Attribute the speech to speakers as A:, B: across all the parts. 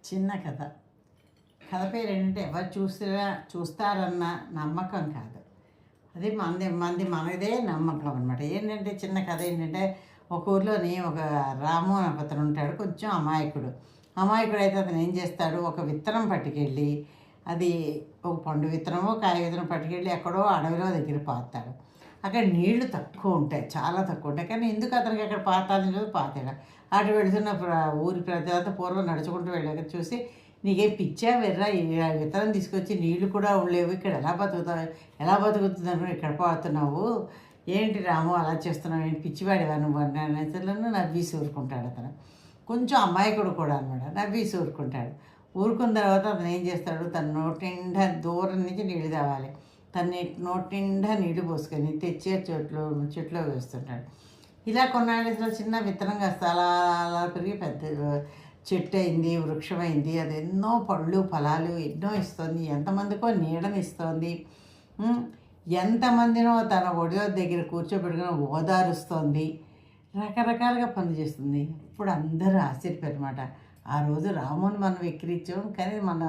A: చిన్న కథ. కథ పేరు ఏంటంటే ఎవరు చూస్తారన్న నమ్మకం కాదు, అది మనదే నమ్మకం అనమాట. ఏంటంటే చిన్న కథ ఏంటంటే, ఒక ఊర్లోని ఒక రాము అని ఒక అతను ఉంటాడు. కొంచెం అమాయకుడు అయితే అతను ఏం చేస్తాడు, ఒక విత్తనం పట్టుకెళ్ళి, అది ఒక పండు విత్తనమో కాయ విత్తనం పట్టుకెళ్ళి ఎక్కడో అడవిలో దగ్గర పాతాడు. అక్కడ నీళ్లు తక్కువ ఉంటాయి, చాలా తక్కువ ఉంటాయి. కానీ ఎందుకు అతనికి అక్కడ పాతాలని చూసి పాతాడు. అటు వెళుతున్న ఊరి ప్రజలంతా పూర్వం నడుచుకుంటూ వెళ్ళాక చూసి, నీకేం పిచ్చా వెర్రా, విత్తనం తీసుకొచ్చి నీళ్లు కూడా ఉండలేవు, ఇక్కడ ఎలా బతుకుతుంది అనుకుని ఇక్కడ పాడుతున్నావు, ఏంటి రాము అలా చేస్తున్నావు, ఏంటి పిచ్చివాడివా నువ్వు అన్నట్లను నవ్వీసి ఊరుకుంటాడు. అతను కొంచెం అమాయకుడు కూడా అనమాట. నవ్వీసి ఊరుకుంటాడు. ఊరుకున్న తర్వాత అతను ఏం చేస్తాడు, తన నోటి నిండా దూరం నుంచి నీళ్ళు తావాలి. తన నోటి నిండా నీళ్లు పోసుకొని తెచ్చే చెట్లో వేస్తుంటాడు. ఇలా కొన్నాళ్ళలో చిన్న విత్తనం కాస్త అలా అలా పెరిగి పెద్ద చెట్టు అయింది, వృక్షమైంది. అది ఎన్నో పళ్ళు ఫలాలు ఎన్నో ఇస్తుంది, ఎంతమందికో నీడని ఇస్తుంది, ఎంతమందినో తన ఒడియో దగ్గర కూర్చోబెట్టుకుని ఓదారుస్తోంది, రకరకాలుగా పనులు చేస్తుంది. ఇప్పుడు అందరూ ఆశ్చర్యపోయారన్నమాట. ఆ రోజు రాముని మనం వెక్కిరించాం, కానీ మనం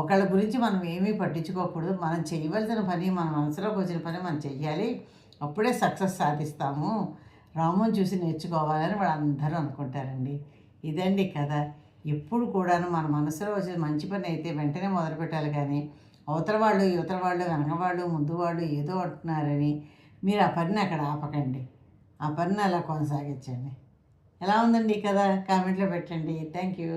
A: ఒకళ్ళ గురించి మనం ఏమీ పట్టించుకోకూడదు. మనం చేయవలసిన పని, మన మనసులోకి వచ్చిన పని మనం చెయ్యాలి, అప్పుడే సక్సెస్ సాధిస్తాము, రాముని చూసి నేర్చుకోవాలని వాళ్ళందరూ అనుకుంటారండి. ఇదండి కథ. ఎప్పుడు కూడాను మన మనసులో వచ్చే మంచి పని అయితే వెంటనే మొదలు పెట్టాలి, కానీ అవతల వాళ్ళు యువతల వాళ్ళు వెనక వాళ్ళు ముందు వాళ్ళు ఏదో అంటున్నారని మీరు ఆ పనిని అక్కడ ఆపకండి, ఆ పనిని అలా కొనసాగించండి. ఎలా ఉందండి ఈ కథ? కామెంట్లో పెట్టండి. Thank you.